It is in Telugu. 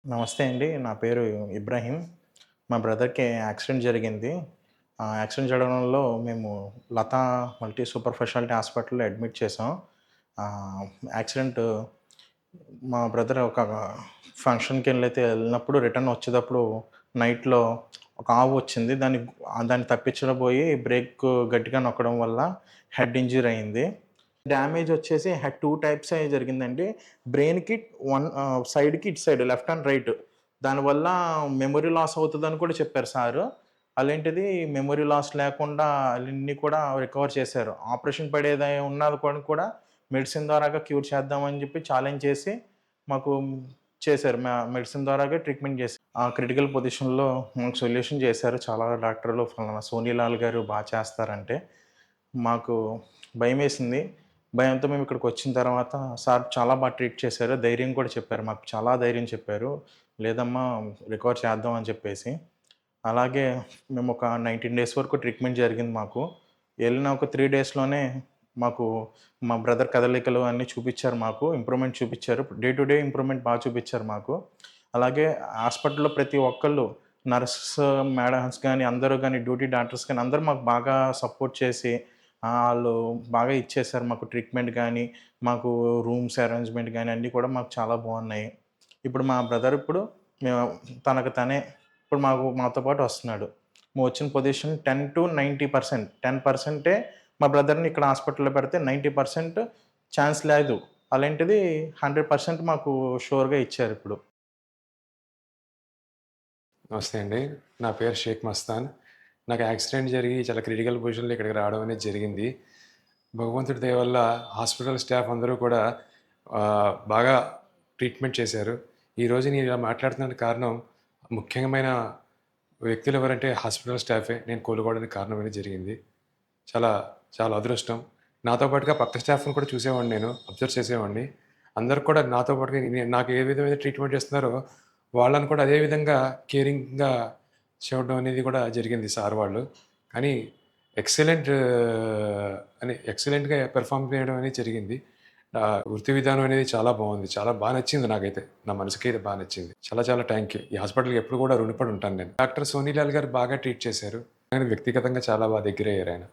నమస్తే అండి. నా పేరు ఇబ్రాహీం. మా బ్రదర్‌కి యాక్సిడెంట్ జరిగింది. ఆ యాక్సిడెంట్ జరగడంలో మేము లతా మల్టీ సూపర్ స్పెషాలిటీ హాస్పిటల్‌లో అడ్మిట్ చేసాం. ఆహ్, యాక్సిడెంట్ మా బ్రదర్ ఒక ఎళ్ళినప్పుడు రిటర్న్ వచ్చేటప్పుడు నైట్‌లో ఒక ఆవు వచ్చింది. దాన్ని తప్పించడం పోయి బ్రేక్ గట్టిగా నొక్కడం వల్ల హెడ్ ఇంజ్యూర్ అయింది. డ్యామేజ్ వచ్చేసి హెడ్ 2 టైప్స్ అయి జరిగిందండి. బ్రెయిన్‌కి సైడ్‌కి ఇటు సైడ్ లెఫ్ట్ అండ్ రైట్. దానివల్ల మెమరీ లాస్ అవుతదని కూడా చెప్పారు సారు. అలాంటిది మెమరీ లాస్ లేకుండా అన్నీ కూడా రికవర్ చేశారు. ఆపరేషన్ పడేది ఉన్నది కూడా మెడిసిన్ ద్వారాగా క్యూర్ చేద్దామని చెప్పి ఛాలెంజ్ చేసి మాకు చేశారు. మెడిసిన్ ద్వారాగా ట్రీట్మెంట్ చేశారు. ఆ క్రిటికల్ పొజిషన్‌లో మాకు సొల్యూషన్ చేశారు. చాలా డాక్టర్లు ఫలానా సోనీలాల్ గారు చేస్తారంటే. మాకు భయమేసింది. భయంతో మేము ఇక్కడికొచ్చిన తర్వాత సార్ చాలా ట్రీట్ చేశారు. ధైర్యం కూడా చెప్పారు. మాకు చాలా ధైర్యం చెప్పారు. లేదమ్మా రికవర్ చేద్దాం అని చెప్పేసి. అలాగే మేము ఒక 19 డేస్ వరకు ట్రీట్మెంట్ జరిగింది మాకు. ఎళ్ళిన ఒక 3 డేస్‌లోనే మాకు మా బ్రదర్ కదలికలు అన్నీ చూపిచ్చారు మాకు. ఇంప్రూవ్‌మెంట్ చూపిచ్చారు. డే టు డే ఇంప్రూవ్‌మెంట్ చూపిచ్చారు మాకు. అలాగే హాస్పిటల్‌లో ప్రతి ఒక్కళ్ళు నర్స్ మేడమ్స్ గాని, అందరూ గాని, డ్యూటీ డాక్టర్స్ గాని అందరూ మాకు బాగా సపోర్ట్ చేసి ఆళ్ళు బాగా ఇచ్చేశారు మాకు ట్రీట్మెంట్ గాని, మాకు రూమ్స్ అరేంజ్‌మెంట్ గాని అన్నీ కూడా మాకు చాలా బావున్నాయి. ఇప్పుడు మా బ్రదర్ మేము తనకు తనే ఇప్పుడు మాతో పాటు వస్తున్నాడు. మేము వచ్చిన పొజిషన్ 10-90%. 10%ఏ మా బ్రదర్‌ని ఇక్కడ హాస్పిటల్‌లో పెడితే 90% ఛాన్స్ లేదు. అలాంటిది 100% మాకు షూర్‌గా ఇచ్చారిప్పుడు. నమస్తే అండి. నా పేరు షేక్ మస్తాన్. నాకు యాక్సిడెంట్ జరిగి చాలా క్రిటికల్ పొజిషన్‌లో ఇక్కడికి రావడం అనేది జరిగింది. భగవంతుడి దయ వల్ల హాస్పిటల్ స్టాఫ్ అందరూ కూడా బాగా ట్రీట్మెంట్ చేశారు. ఈరోజు నేను ఇలా మాట్లాడుతున్నానికి కారణం ముఖ్యమైన వ్యక్తులు ఎవరంటే హాస్పిటల్ స్టాఫే. నేను కోలుకోవడానికి కారణం అనేది జరిగింది. చాలా చాలా అదృష్టం. నాతో పాటుగా పక్క స్టాఫ్‌ని కూడా చూసేవాడిని నేను. అబ్జర్వ్ చేసేవాడిని. అందరూ కూడా నాతో పాటుగా నాకు ఏ విధమైన ట్రీట్మెంట్ చేస్తున్నారో వాళ్ళని కూడా అదే విధంగా కేరింగ్‌గా చూడడం అనేది కూడా జరిగింది సార్ వాళ్ళు. కానీ ఎక్సలెంట్ ఎక్సలెంట్‌గా పెర్ఫార్మ్ చేయడం అనేది జరిగింది. వృత్తి విధానం అనేది చాలా బావుంది. చాలా నచ్చింది నాకైతే. నా మనసుకైతే నచ్చింది. చాలా చాలా థాంక్ యూ. ఈ హాస్పిటల్‌కి ఎప్పుడు కూడా రుణపడి ఉంటాను నేను. డాక్టర్ సోనీలాల్ గారు బాగా ట్రీట్ చేశారు. ఆయన వ్యక్తిగతంగా చాలా దగ్గరయ్యారాయన.